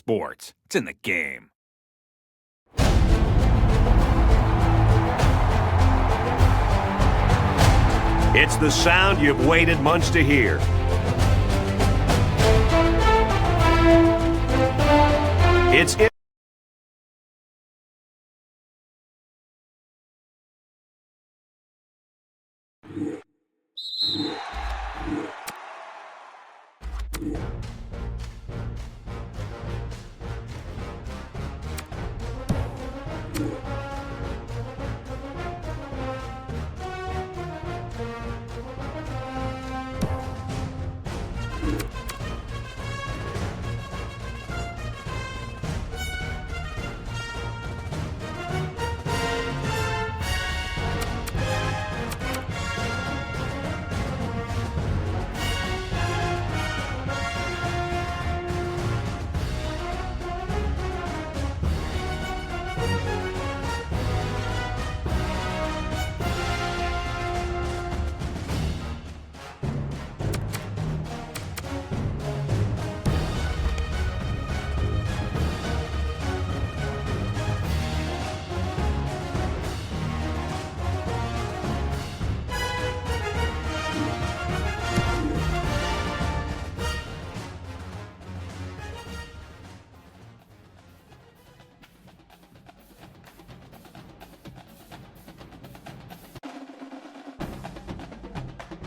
sports. It's in the game. It's the sound you've waited months to hear. It's it.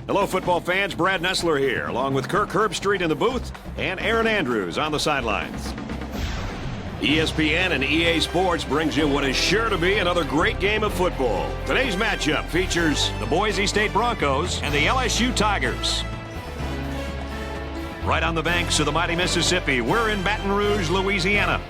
Hello, football fans. Brad Nessler here, along with Kirk Herbstreit in the booth and Aaron Andrews on the sidelines. ESPN and EA Sports brings you what is sure to be another great game of football. Today's matchup features the Boise State Broncos and the LSU Tigers. Right on the banks of the mighty Mississippi, we're in Baton Rouge, Louisiana.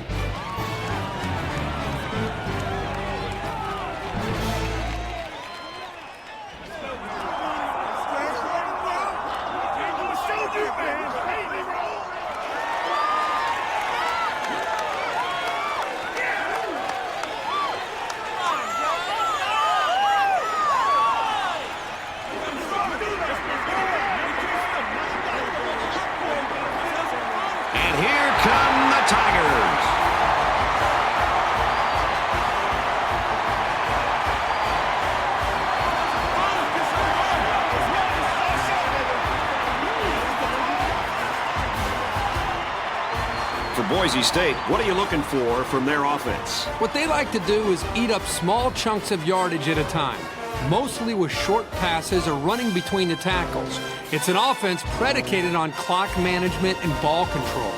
Boise State, what are you looking for from their offense? What they like to do is eat up small chunks of yardage at a time, mostly with short passes or running between the tackles. It's an offense predicated on clock management and ball control.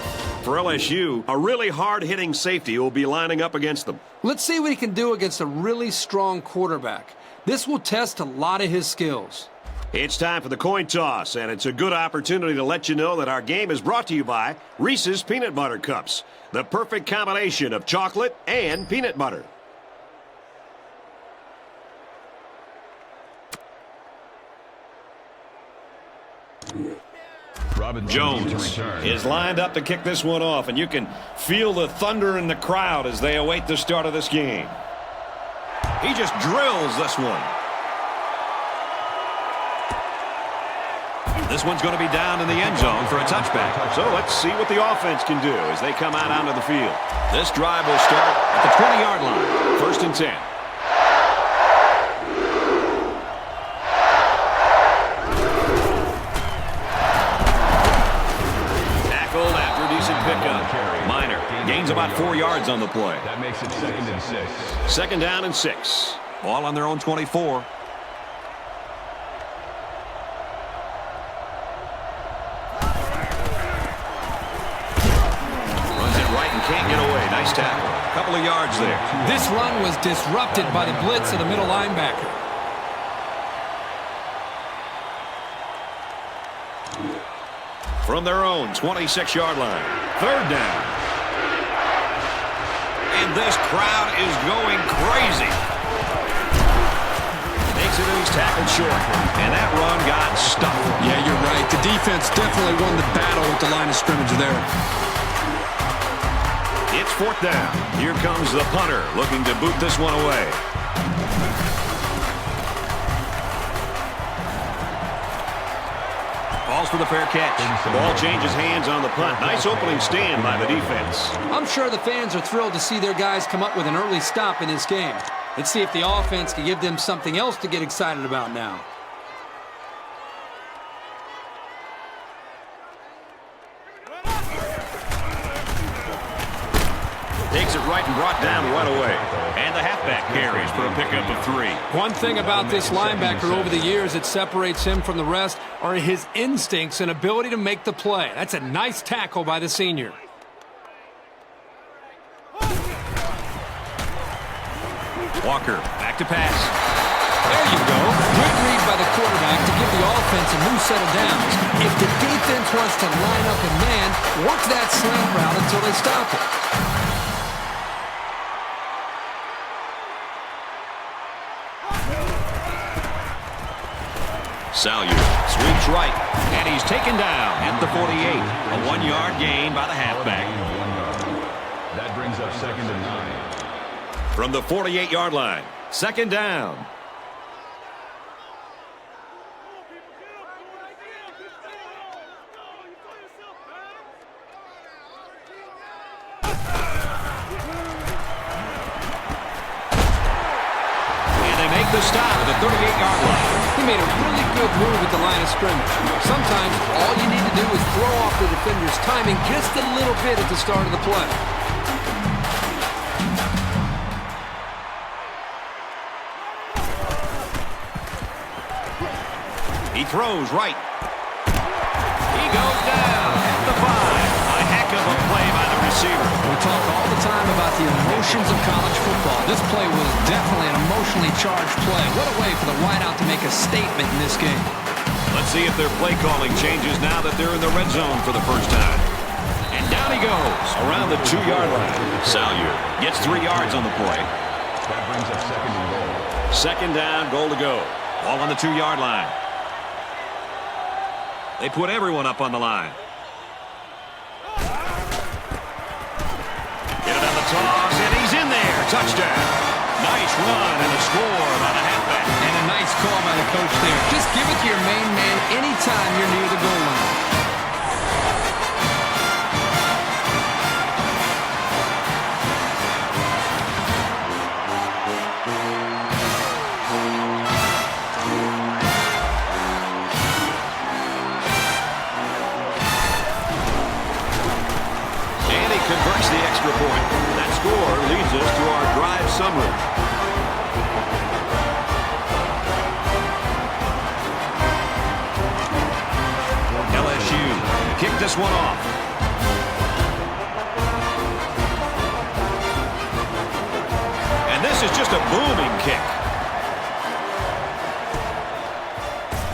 For LSU, a really hard-hitting safety will be lining up against them. Let's see what he can do against a really strong quarterback. This will test a lot of his skills. It's time for the coin toss, and it's a good opportunity to let you know that our game is brought to you by Reese's Peanut Butter Cups, the perfect combination of chocolate and peanut butter. Jones is lined up to kick this one off, and you can feel the thunder in the crowd as they await the start of this game. He just drills this one. This one's going to be down in the end zone for a touchback. So let's see what the offense can do as they come out onto the field. This drive will start at the 20-yard line. 1st and 10. Tackled after a decent pickup. Minor gains about 4 yards on the play. That makes it 2nd and 6. 2nd down and 6. Ball on their own 24. Can't get away. Nice tackle. Couple of yards there. This run was disrupted by the blitz of the middle linebacker. From their own 26-yard line. 3rd down. And this crowd is going crazy. Makes it and he's tackled short. And that run got stuffed. Yeah, you're right. The defense definitely won the battle with the line of scrimmage there. It's 4th down. Here comes the punter looking to boot this one away. Calls for the fair catch. The ball changes hands on the punt. Nice opening stand by the defense. I'm sure the fans are thrilled to see their guys come up with an early stop in this game. Let's see if the offense can give them something else to get excited about now. Takes it right and brought down right away. And the halfback carries for a pickup of 3. One thing about this linebacker over the years that separates him from the rest are his instincts and ability to make the play. That's a nice tackle by the senior. Walker, back to pass. There you go. Good read by the quarterback to give the offense a new set of downs. If the defense wants to line up in man, work that slant route until they stop it. Salyer sweeps right, and he's taken down at the 48. A 1-yard gain by the halfback. That brings up 2nd and 9. From the 48-yard line, 2nd down. And they make the stop at the 38-yard line. He made a really good move at the line of scrimmage. Sometimes all you need to do is throw off the defender's timing just a little bit at the start of the play. He throws right. He goes down at the 5. A heck of a play by the receiver. We talk all the time about the emotions of college football. This play was definitely an emotionally charged play. What a way for the wideout to make a statement in this game. Let's see if their play calling changes now that they're in the red zone for the first time. And down he goes around the 2-yard line. Salyer gets 3 yards on the play. That brings up 2nd and goal. 2nd down, goal to go. Ball on the 2-yard line. They put everyone up on the line. Get it on the toss, and he's in there. Touchdown. Nice run and a score by the halfback. And a nice call by the coach there. Just give it to your main man anytime you're near the goal line. Converts the extra point. That score leads us to our drive summary. LSU kick this one off. And this is just a booming kick.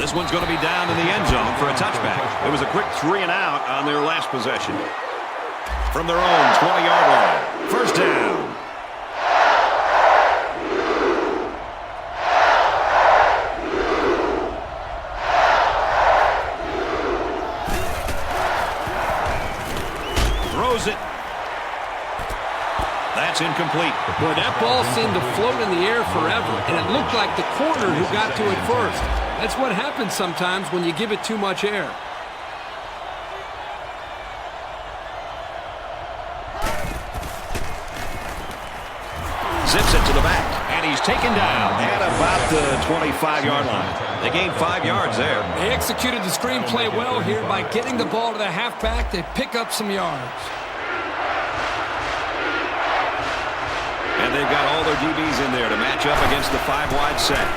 This one's going to be down in the end zone for a touchback. It was a quick 3 and out on their last possession. From their own 20-yard line. First down. Throws it. That's incomplete. Boy, that ball seemed to float in the air forever, and it looked like the corner who got to it first. That's what happens sometimes when you give it too much air. Zips it to the back, and he's taken down at about the 25-yard line. They gained 5 yards there. They executed the screenplay well here by getting the ball to the halfback. They pick up some yards. And they've got all their DBs in there to match up against the 5-wide set.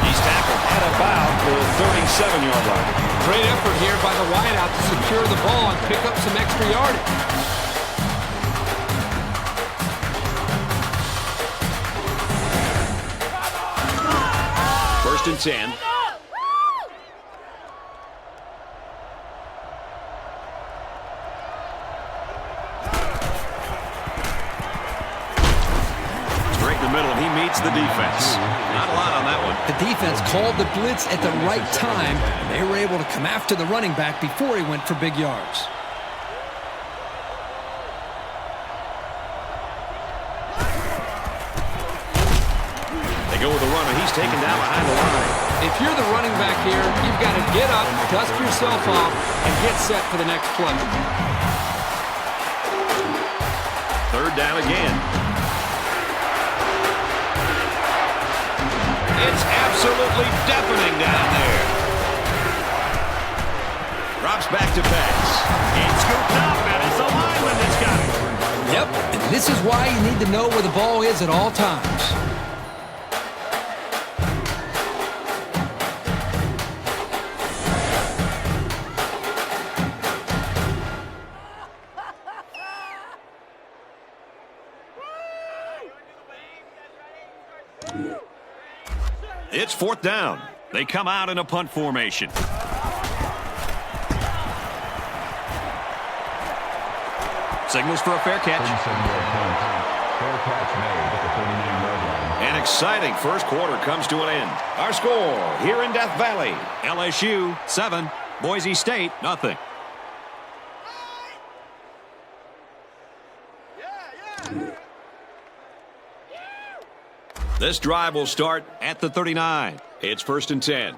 He's tackled at about the 37-yard line. Great effort here by the wideout to secure the ball and pick up some extra yardage. First and 10. Straight in the middle, and he meets the defense. Not a lot on that one. The defense called the blitz at the right time. They were able to come after the running back before he went for big yards. They go with a runner. He's taken down behind the line. If you're the running back here, you've got to get up, dust yourself off, and get set for the next play. Third down again. It's absolutely deafening down there. Drops back to pass. It's scooped up, and it's the lineman that's got it. Yep, and this is why you need to know where the ball is at all times. It's fourth down. They come out in a punt formation. Signals for a fair catch. 37-yard punt. Fair catch made at the 39-yard line. An exciting first quarter comes to an end. Our score here in Death Valley: LSU 7, Boise State nothing. This drive will start at the 39. It's 1st and 10.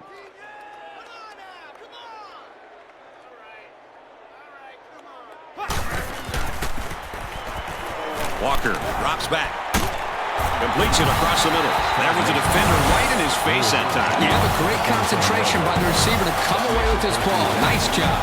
Walker drops back. Completes it across the middle. There was a defender right in his face that time. Yeah, but great concentration by the receiver to come away with this ball. Nice job.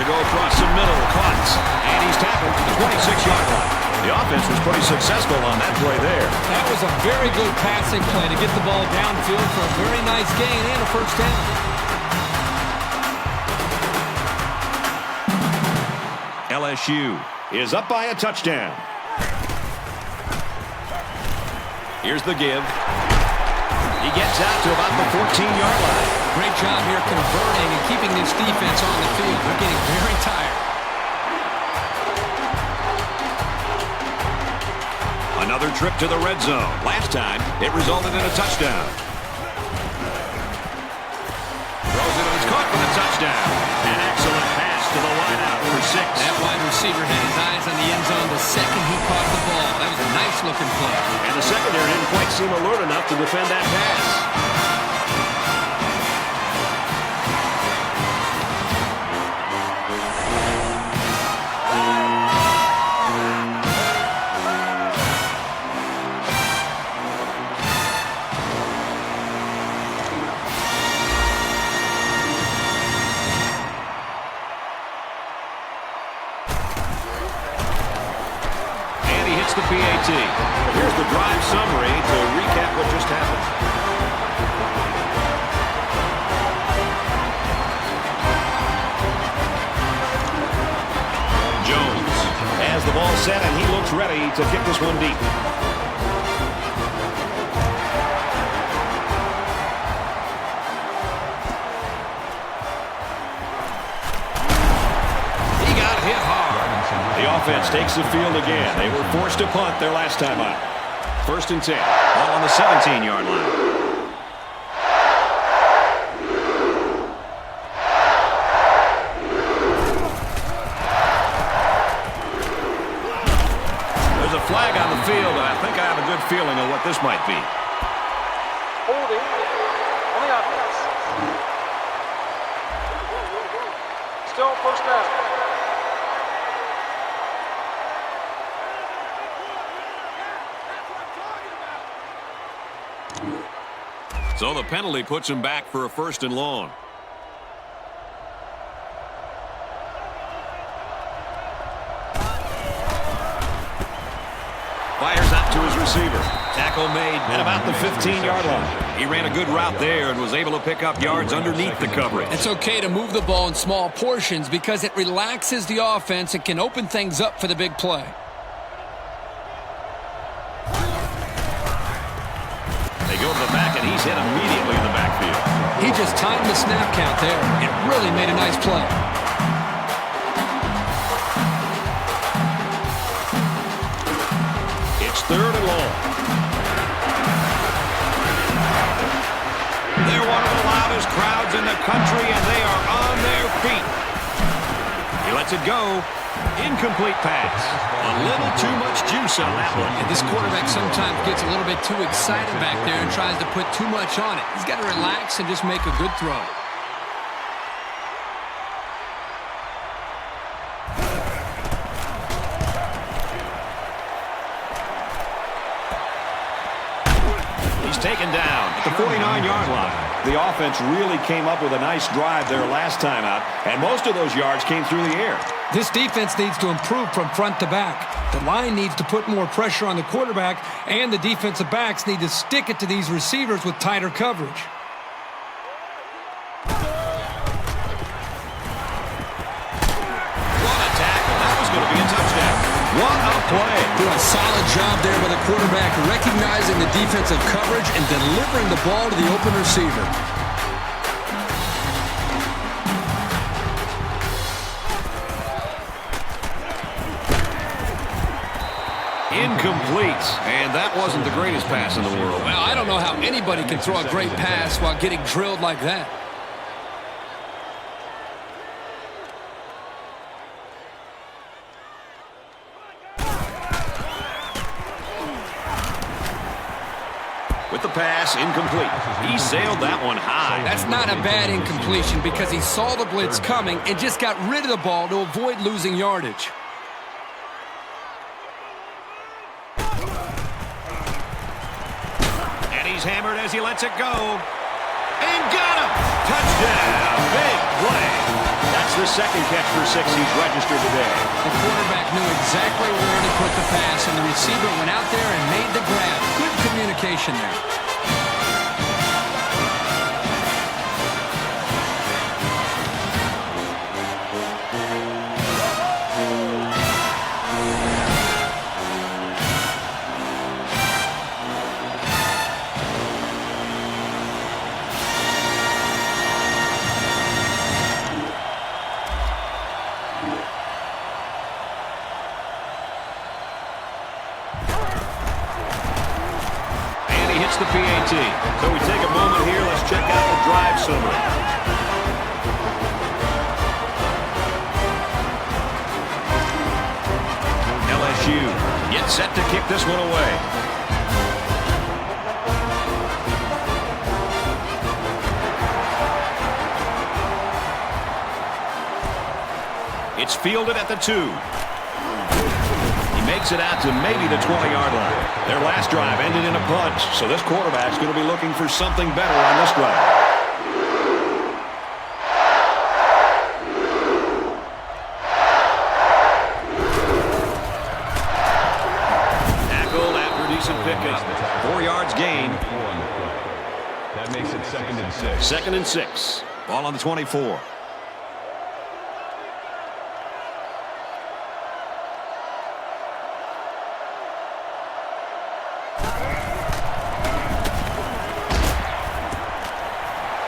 Go across the middle, caught, and he's tackled to the 26-yard line. The offense was pretty successful on that play there. That was a very good passing play to get the ball downfield for a very nice gain and a first down. LSU is up by a touchdown. Here's the give. He gets out to about the 14-yard line. Great job here converting and keeping this defense on the field. They're getting very tired. Another trip to the red zone. Last time, it resulted in a touchdown. Throws it and it's caught for the touchdown. An excellent pass to the wideout for 6. That wide receiver had his eyes on the end zone the second he caught the ball. That was a nice-looking play. And the secondary didn't quite seem alert enough to defend that pass. The PAT. Here's the drive summary to recap what just happened. Jones has the ball set and he looks ready to kick this one deep. He got hit hard. The offense takes the field again. They were forced to punt their last time out. 1st and 10. Ball on the 17-yard line. There's a flag on the field, and I think I have a good feeling of what this might be. Holding on the offense. Still first down. So the penalty puts him back for a 1st and long. Fires out to his receiver. Tackle made at about the 15-yard line. He ran a good route there and was able to pick up yards underneath the coverage. It's okay to move the ball in small portions because it relaxes the offense. It can open things up for the big play. They go to the back, and he's hit immediately in the backfield. He just timed the snap count there. It really made a nice play. It's 3rd and long. They're one of the loudest crowds in the country, and they are on their feet. He lets it go. Incomplete pass. A little too much juice on that one. And this quarterback sometimes gets a little bit too excited back there and tries to put too much on it. He's got to relax and just make a good throw. He's taken down at the 49-yard line. The offense really came up with a nice drive there last time out, and most of those yards came through the air. This defense needs to improve from front to back. The line needs to put more pressure on the quarterback, and the defensive backs need to stick it to these receivers with tighter coverage. What a tackle. That was going to be a touchdown. What a play. Doing a solid job there by the quarterback, recognizing the defensive coverage and delivering the ball to the open receiver. Incomplete. And that wasn't the greatest pass in the world. Well, I don't know how anybody can throw a great pass while getting drilled like that. With the pass, incomplete. He sailed that one high. That's not a bad incompletion because he saw the blitz coming and just got rid of the ball to avoid losing yardage. And he's hammered as he lets it go. And got him! Touchdown! Big play. That's the second catch for 6 he's registered today. The quarterback knew exactly where to put the pass, and the receiver went out there and made the grab. Good communication there. The PAT. So we take a moment here. Let's check out the drive summary. LSU gets set to kick this one away. It's fielded at the 2. Makes it out to maybe the 20-yard line. Their last drive ended in a punt, so this quarterback's going to be looking for something better on this drive. Tackled after a decent pickup. 4 yards gain. That makes it 2nd and 6. 2nd and 6. Ball on the 24.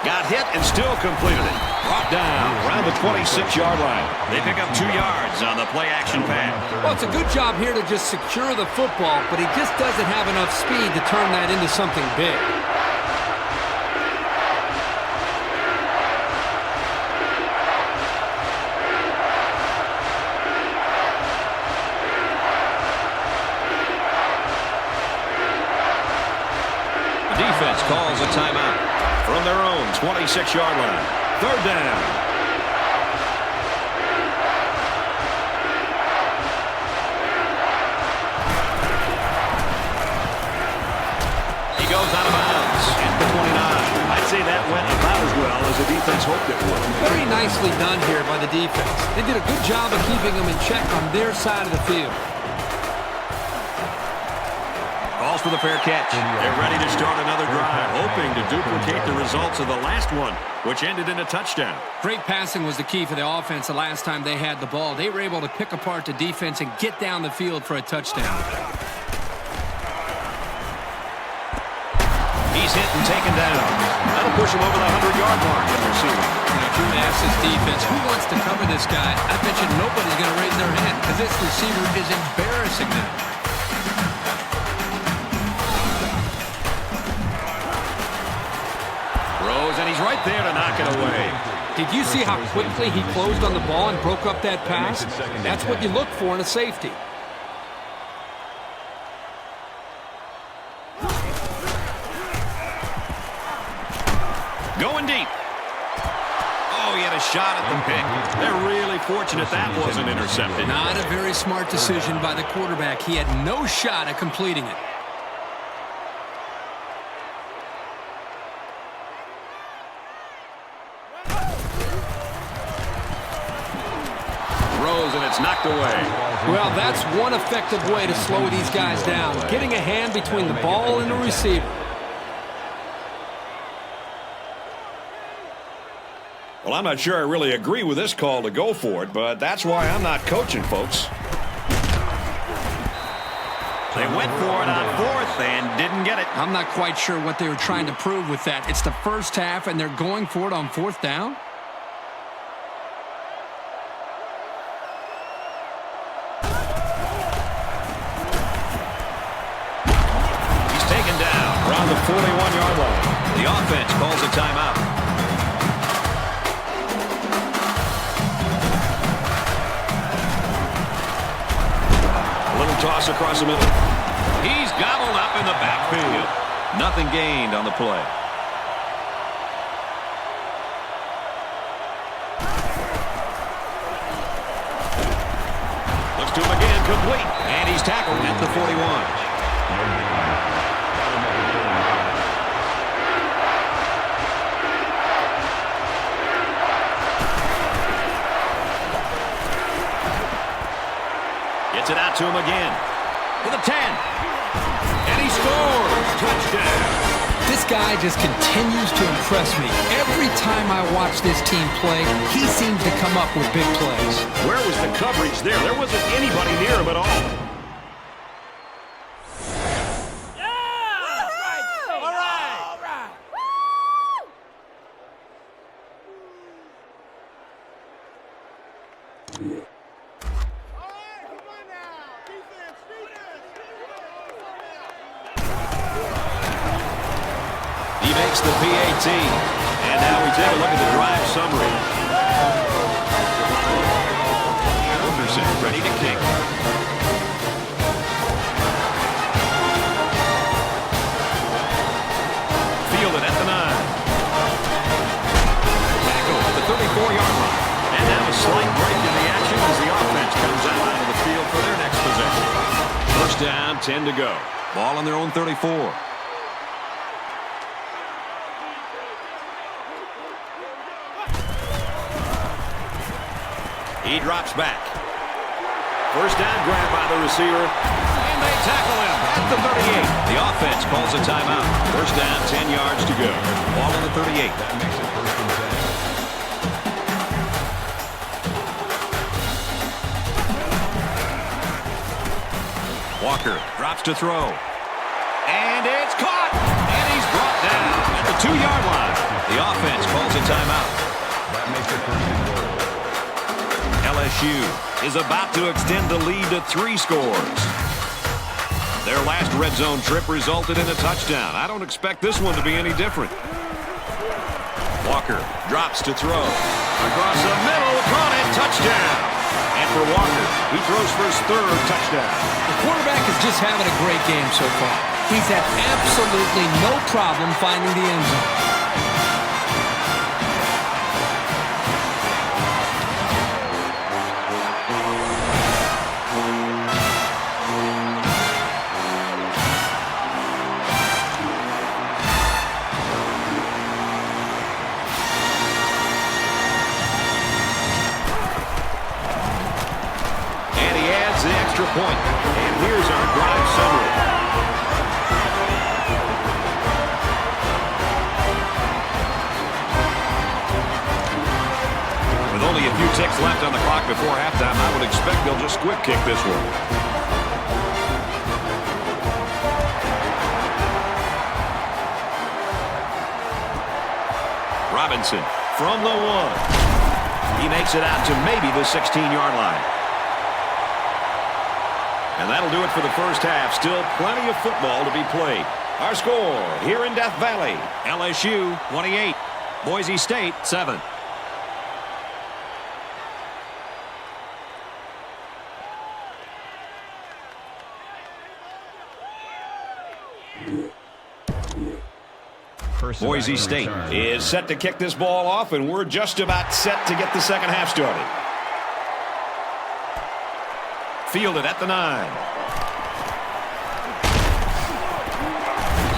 Got hit and still completed it. Brought down around the 26-yard line. They pick up 2 yards on the play-action pass. Well, it's a good job here to just secure the football, but he just doesn't have enough speed to turn that into something big. The defense calls a timeout. From their own 26-yard line. 3rd down. He goes out of bounds at the 29. I'd say that went about as well as the defense hoped it would. Very nicely done here by the defense. They did a good job of keeping them in check on their side of the field. Calls for the fair catch. They're ready to start another drive, hoping to duplicate the results of the last one, which ended in a touchdown. Great passing was the key for the offense the last time they had the ball. They were able to pick apart the defense and get down the field for a touchdown. He's hit and taken down. That'll push him over the 100-yard mark at receiver. If you ask this defense, who wants to cover this guy? I bet you nobody's going to raise their hand because this receiver is embarrassing them. throws, and he's right there to knock it away. Did you see how quickly he closed on the ball and broke up that pass? That's what you look for in a safety. Going deep. Oh, he had a shot at the pick. They're really fortunate that wasn't intercepted. Not a very smart decision by the quarterback. He had no shot at completing it. Throws, and it's knocked away. Well, that's one effective way to slow these guys down, getting a hand between the ball and the receiver. Well, I'm not sure I really agree with this call to go for it, but that's why I'm not coaching, folks. They went for it on fourth and didn't get it. I'm not quite sure what they were trying to prove with that. It's the first half, and they're going for it on fourth down? He's taken down around the 41-yard line. The offense calls a timeout. Toss across the middle. He's gobbled up in the backfield. Nothing gained on the play. Looks to him again, complete. And he's tackled at the 41. Gets it out to him again. To the 10. And he scores. Touchdown. This guy just continues to impress me. Every time I watch this team play, he seems to come up with big plays. Where was the coverage there? There wasn't anybody near him at all. The PAT. And now we take a look at the drive summary. Anderson ready to kick. Fielded at the 9. Tackle at the 34-yard line. And now a slight break in the action as the offense comes out onto the field for their next possession. First down, 10 to go. Ball on their own 34. He drops back. First down grab by the receiver. And they tackle him at the 38. The offense calls a timeout. First down, 10 yards to go. Ball on the 38. That makes it first and 10. Walker drops to throw. And it's caught. And he's brought down at the 2-yard line. The offense calls a timeout. That makes it first and 10. LSU is about to extend the lead to 3 scores. Their last red zone trip resulted in a touchdown. I don't expect this one to be any different. Walker drops to throw. Across the middle, caught it, touchdown. And for Walker, he throws for his 3rd touchdown. The quarterback is just having a great game so far. He's had absolutely no problem finding the end zone. Point. And here's our drive summary. With only a few ticks left on the clock before halftime, I would expect they'll just quick kick this one. Robinson from the 1. He makes it out to maybe the 16-yard line. And that'll do it for the first half. Still plenty of football to be played. Our score here in Death Valley, LSU 28, Boise State 7. Boise State is set to kick this ball off, and we're just about set to get the second half started. Fielded at the 9.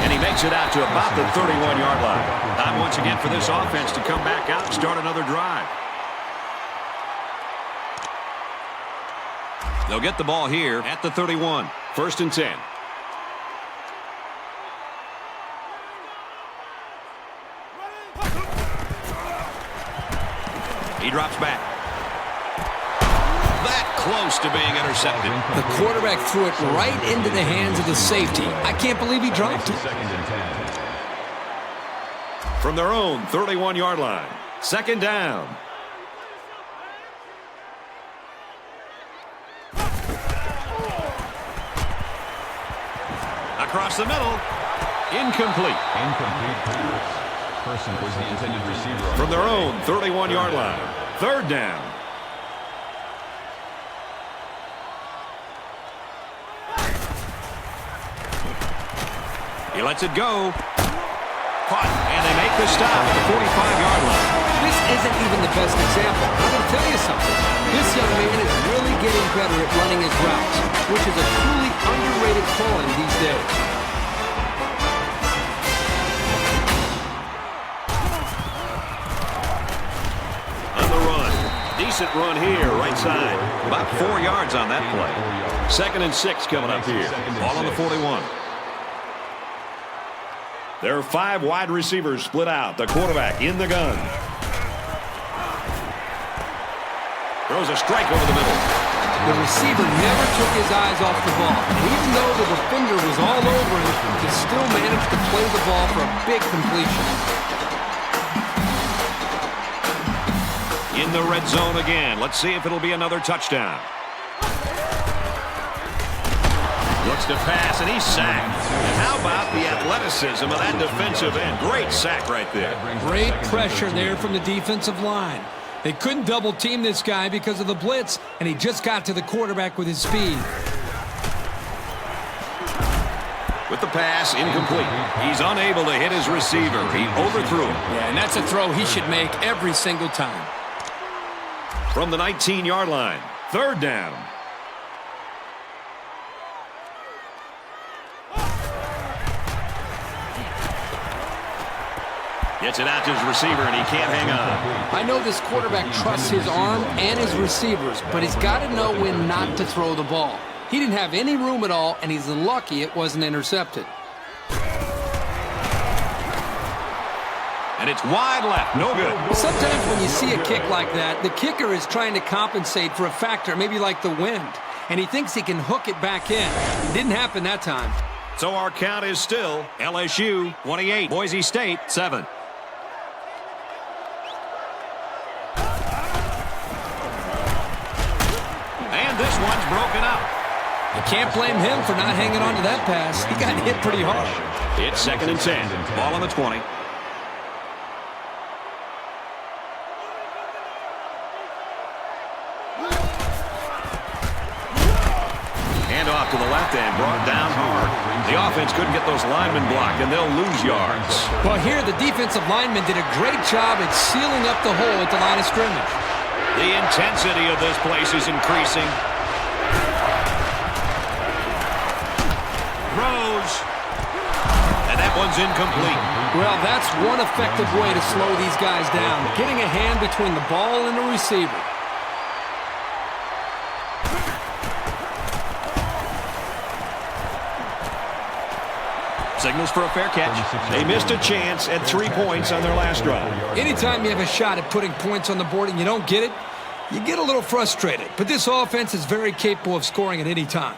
And he makes it out to about the 31-yard line. Time once again for this offense to come back out and start another drive. They'll get the ball here at the 31. 1st and 10. He drops back. That close to being intercepted. The quarterback threw it right into the hands of the safety. I can't believe he dropped it. 2nd and 10. From their own 31-yard line. 2nd down. Across the middle. Incomplete. Incomplete pass. Person was the intended receiver. From their own 31-yard line. 3rd down. He lets it go. Caught, and they make the stop at the 45-yard line. This isn't even the best example. I'm going to tell you something. This young man is really getting better at running his routes, which is a truly underrated calling these days. On the run. Decent run here, right side. About 4 yards on that play. 2nd and 6 coming up here. Ball on the 41. There are 5 wide receivers split out. The quarterback in the gun. Throws a strike over the middle. The receiver never took his eyes off the ball. And even though the defender was all over him, he still managed to play the ball for a big completion. In the red zone again. Let's see if it'll be another touchdown. Looks to pass, and he's sacked. And how about the athleticism of that defensive end? Great sack right there. Great pressure there from the defensive line. They couldn't double team this guy because of the blitz, and he just got to the quarterback with his speed. With the pass, incomplete. He's unable to hit his receiver. He overthrew him. Yeah, and that's a throw he should make every single time. From the 19-yard line, 3rd down. Gets it out to his receiver, and he can't hang on. I know this quarterback trusts his arm and his receivers, but he's got to know when not to throw the ball. He didn't have any room at all, and he's lucky it wasn't intercepted. And it's wide left. No good. Sometimes when you see a kick like that, the kicker is trying to compensate for a factor, maybe like the wind, and he thinks he can hook it back in. It didn't happen that time. So our count is still LSU 28, Boise State 7. And this one's broken up. You can't blame him for not hanging on to that pass. He got hit pretty hard. It's 2nd and 10. Ball on the 20. Off to the left and brought down hard. The offense couldn't get those linemen blocked, and they'll lose yards. Well, here the defensive lineman did a great job at sealing up the hole at the line of scrimmage. The intensity of this place is increasing. Throws. And that one's incomplete. Well, that's one effective way to slow these guys down, getting a hand between the ball and the receiver. Signals for a fair catch. They missed a chance at 3 points on their last drive. Anytime you have a shot at putting points on the board and you don't get it, you get a little frustrated. But this offense is very capable of scoring at any time.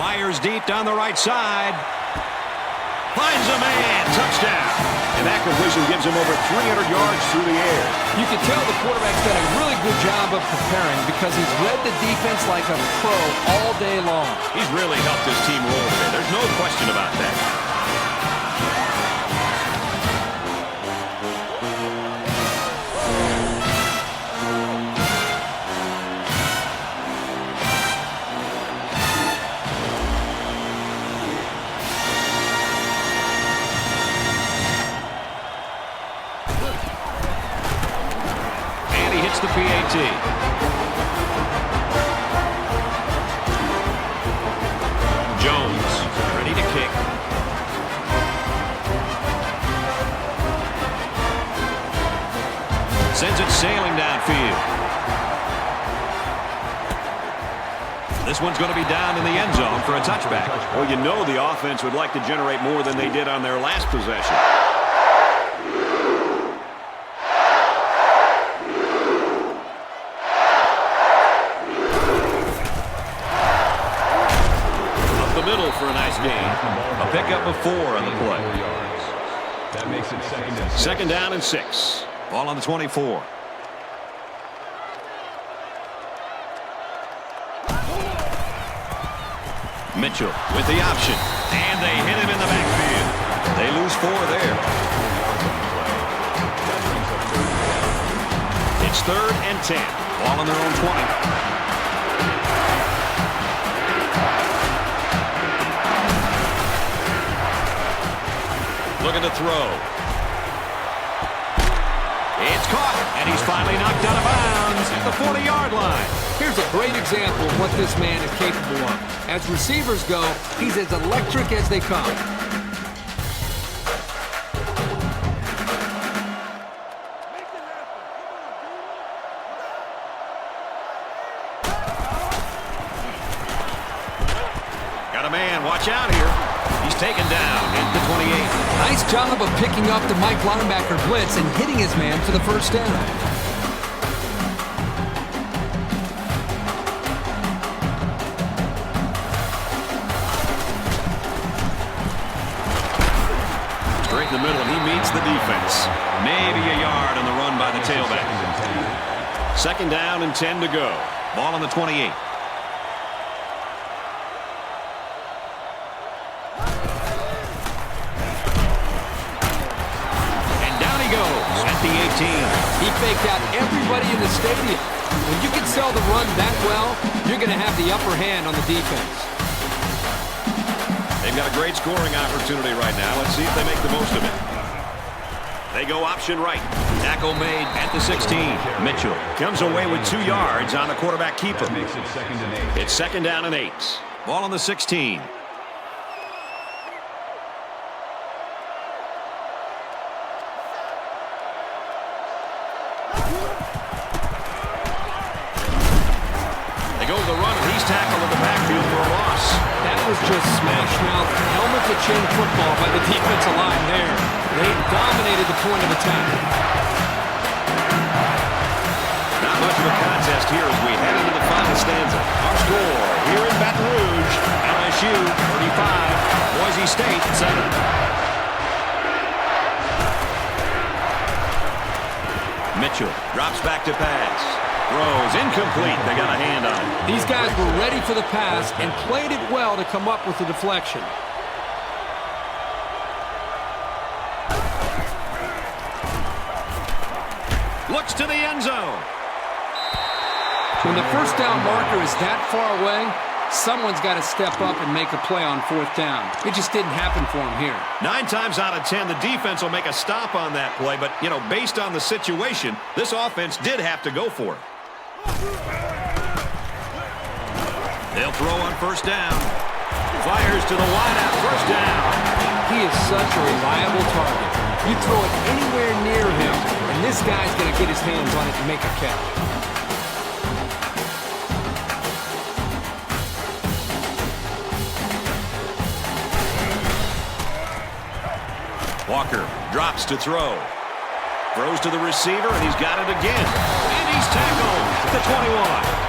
Fires deep down the right side. Finds a man. Touchdown. And that completion gives him over 300 yards through the air. You can tell the quarterback's done a really good job of preparing because he's read the defense like a pro all day long. He's really helped his team roll today. There's no question about that. sailing downfield. This one's going to be down in the end zone for a touchback. Well, you know the offense would like to generate more than they did on their last possession. Up the middle for a nice gain. A pickup of 4 on the play. That makes it second down and 6. Ball on the 24. Mitchell with the option. And they hit him in the backfield. They lose 4 there. It's 3rd and 10. Ball on their own 20. Looking to throw. It's caught, and he's finally knocked out of bounds at the 40-yard line. Here's a great example of what this man is capable of. As receivers go, he's as electric as they come. Got a man, watch out here. He's taken down at the 28. Nice job of picking up the Mike linebacker blitz and hitting his man for the first down. Straight in the middle, and he meets the defense. Maybe a yard on the run by the tailback. 2nd down and 10 to go. Ball on the 28. The 18. He faked out everybody in the stadium. When you can sell the run that well, you're going to have the upper hand on the defense. They've got a great scoring opportunity right now. Let's see if they make the most of it. They go option right. Tackle made at the 16. Mitchell comes away with 2 yards on the quarterback keeper. It's 2nd down and 8. Ball on the 16. The run, and he's tackled in the backfield for a loss. That was just smash mouth, helmet-to-chin football by the defensive line there. They dominated the point of attack. Not much of a contest here as we head into the final stanza. Our score here in Baton Rouge, LSU 35, Boise State 7. Mitchell drops back to pass. Throws incomplete. They got a hand on it. These guys were ready for the pass and played it well to come up with the deflection. Looks to the end zone. When the first down marker is that far away, someone's got to step up and make a play on 4th down. It just didn't happen for him here. 9 times out of 10, the defense will make a stop on that play, but, you know, based on the situation, this offense did have to go for it. They'll throw on 1st down. Fires to the wideout, 1st down. He is such a reliable target. You throw it anywhere near him, and this guy's going to get his hands on it and make a catch. Walker drops to throw. Throws to the receiver, and he's got it again. And he's tackled at the 21.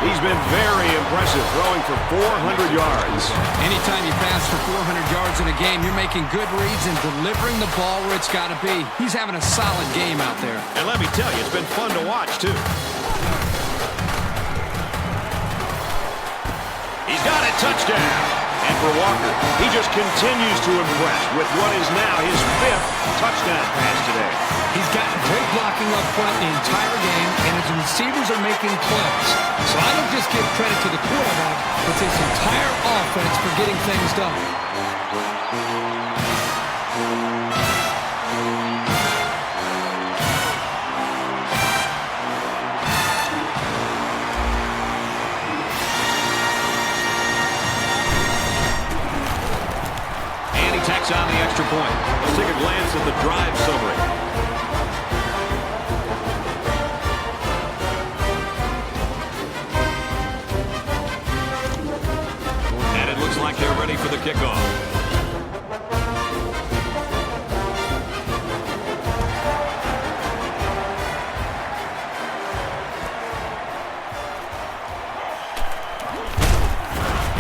He's been very impressive, throwing for 400 yards. Anytime you pass for 400 yards in a game, you're making good reads and delivering the ball where it's got to be. He's having a solid game out there. And let me tell you, it's been fun to watch, too. He's got it, touchdown. And for Walker, he just continues to impress with what is now his 5th touchdown pass today. He's gotten great blocking up front the entire game, and his receivers are making plays. So I don't just give credit to the quarterback, but to his entire offense for getting things done. Tacks on the extra point. Let's take a glance at the drive summary. ready for the kickoff.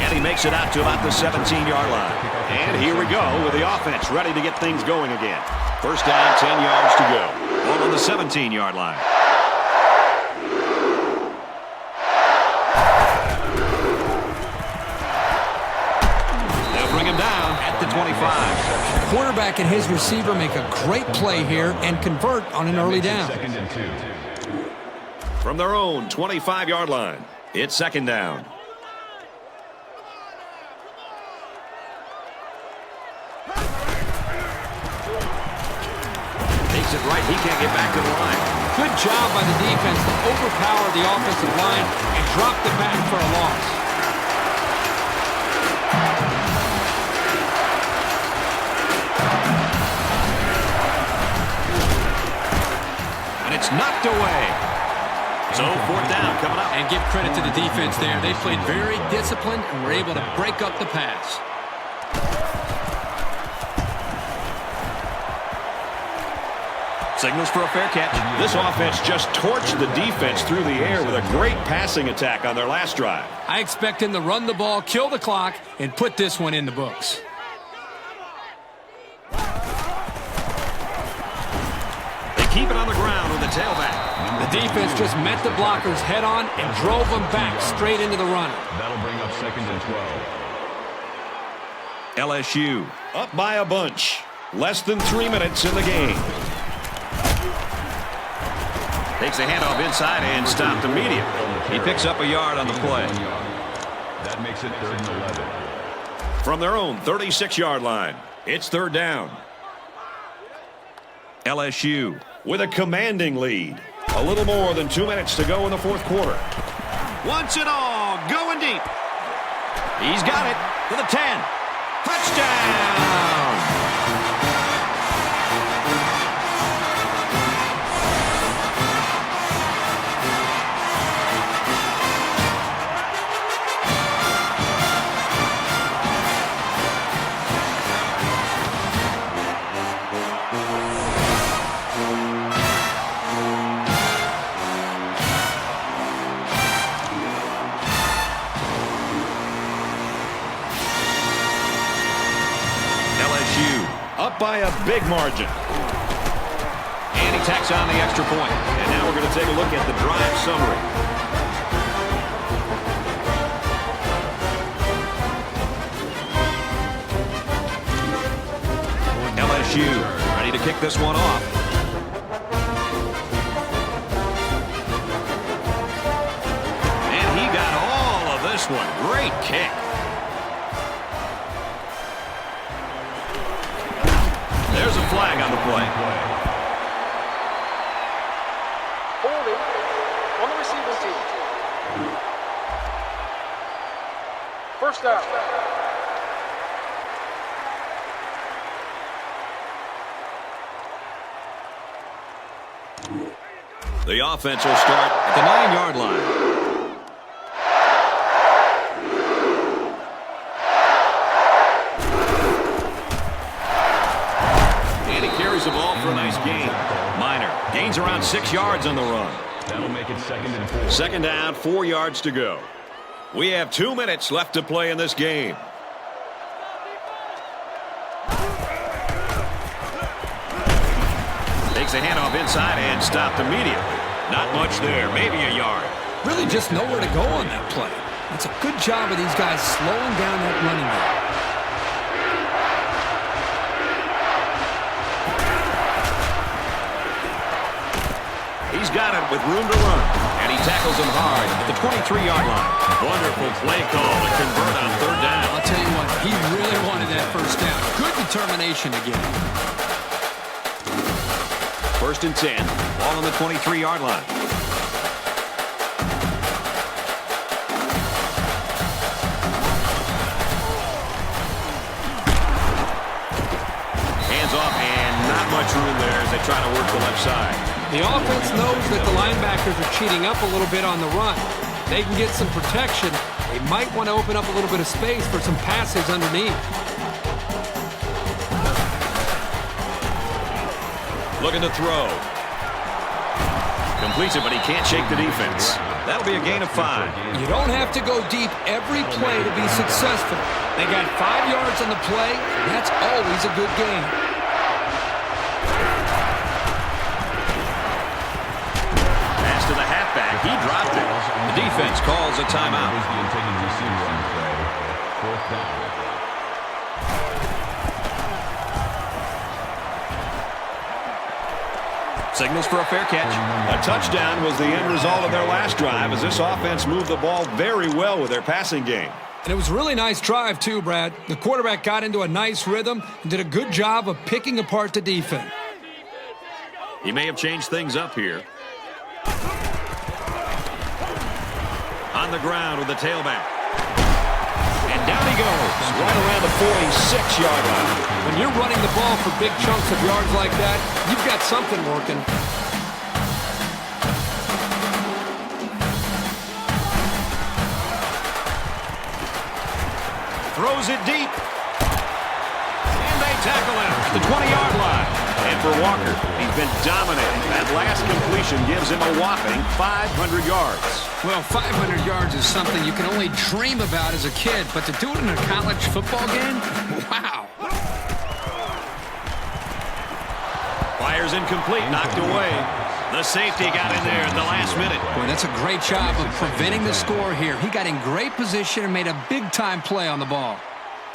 And he makes it out to about the 17-yard line. And here we go with the offense ready to get things going again. First down, 10 yards to go. Ball on the 17-yard line. They'll bring him down at the 25. Quarterback and his receiver make a great play here and convert on an early down. Second and 2. From their own 25-yard line, it's second down. Takes it right. He can't get back to the line. Good job by the defense to overpower the offensive line and drop the back for a loss. And it's knocked away. So fourth down coming up. And give credit to the defense there. They played very disciplined and were able to break up the pass. Signals for a fair catch. This offense just torched the defense through the air with a great passing attack on their last drive. I expect them to run the ball, kill the clock, and put this one in the books. They keep it on the ground with the tailback. The defense just met the blockers head on and drove them back straight into the runner. That'll bring up second and 12. LSU. Up by a bunch. Less than 3 minutes in the game. Takes the handoff inside and stopped immediately. He picks up a yard on the play. That makes it third and 11. From their own 36-yard line, it's third down. LSU. With a commanding lead. A little more than 2 minutes to go in the fourth quarter. Wants it all. Going deep. He's got it to the 10. Touchdown! Up by a big margin. And he tacks on the extra point. And now we're going to take a look at the drive summary. LSU ready to kick this one off. And he got all of this one. Great kick. There's a flag on the play. Holding on the receiving team. First down. The offense will start At the 9-yard line. the ball for a nice gain. Minor gains around 6 yards on the run. That'll make it second and 4. Second down, 4 yards to go. We have 2 minutes left to play in this game. Takes the handoff inside and stopped immediately. Not much there, maybe a yard. Really just nowhere to go on that play. It's a good job of these guys slowing down that running game. He's got it with room to run. And he tackles him hard at the 23-yard line. Wonderful play call to convert on third down. I'll tell you what, he really wanted that first down. Good determination to get it. First and 10. Ball on the 23-yard line. Hands off and not much room there as they try to work the left side. The offense knows that the linebackers are cheating up a little bit on the run. they can get some protection, they might want to open up a little bit of space for some passes underneath. Looking to throw. Completes it, but he can't shake the defense. That'll be a gain of 5. You don't have to go deep every play to be successful. They got 5 yards on the play. That's always a good gain. Pass to the halfback. He dropped it. The defense calls a timeout. The intended receiver on the play. 4th down. Signals for a fair catch. A touchdown was the end result of their last drive as this offense moved the ball very well with their passing game. And it was a really nice drive, too, Brad. The quarterback got into a nice rhythm and did a good job of picking apart the defense. He may have changed things up here. On the ground with the tailback. And down he goes, right around the 46-yard line. When you're running the ball for big chunks of yards like that, you've got something working. Throws it deep. And they tackle him at the 20-yard line. And for Walker, he's been dominating. That last completion gives him a whopping 500 yards. Well, 500 yards is something you can only dream about as a kid, but to do it in a college football game? Wow. Fires incomplete, knocked away. The safety got in there at the last minute. Boy, that's a great job of preventing the score here. He got in great position and made a big-time play on the ball.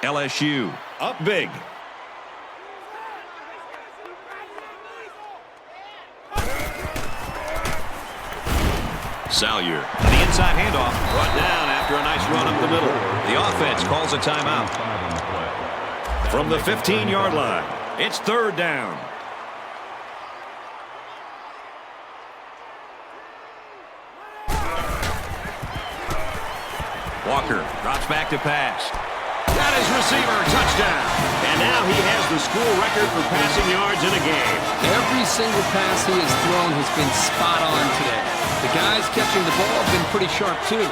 LSU up big. Salyer, the inside handoff, brought down after a nice run up the middle. The offense calls a timeout. From the 15-yard line, it's 3rd down. Walker drops back to pass. Got his receiver, touchdown. And now he has the school record for passing yards in a game. Every single pass he has thrown has been spot on today. The guys catching the ball have been pretty sharp, too.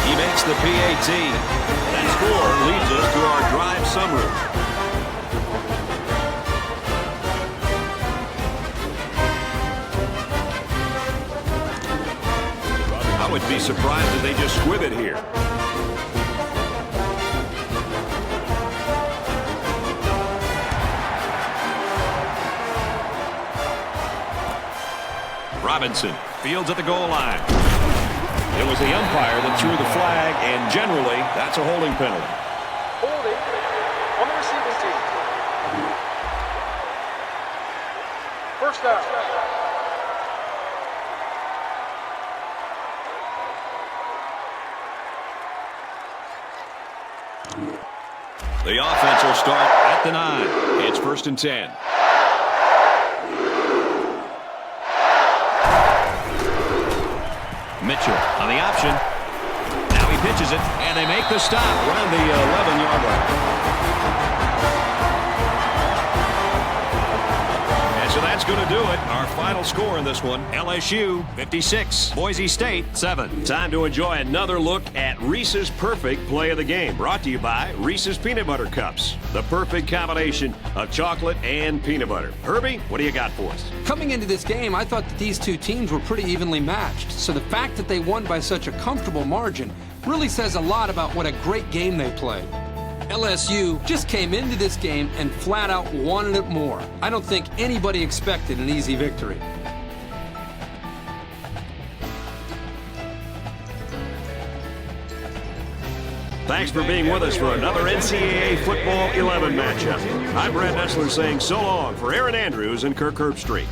He makes the PAT. That score leads us to our drive summary. I would be surprised if they just squib it here. Robinson fields at the goal line. It was the umpire that threw the flag, and generally, that's a holding penalty. Holding on the receiving team. 1st down. The offense will start at the 9. It's 1st and 10. Mitchell on the option. Now he pitches it, and they make the stop around the 11-yard line. And so that's going to do it. Our final score in this one, LSU 56, Boise State 7. Time to enjoy another look at Reese's Perfect Play of the Game, brought to you by Reese's Peanut Butter Cups, the perfect combination of chocolate and peanut butter. Herbie, what do you got for us? Coming into this game, I thought that these two teams were pretty evenly matched, so the fact that they won by such a comfortable margin really says a lot about what a great game they played. LSU just came into this game and flat out wanted it more. I don't think anybody expected an easy victory. Thanks for being with us for another NCAA Football 11 matchup. I'm Brad Nessler saying so long for Aaron Andrews and Kirk Herbstreit.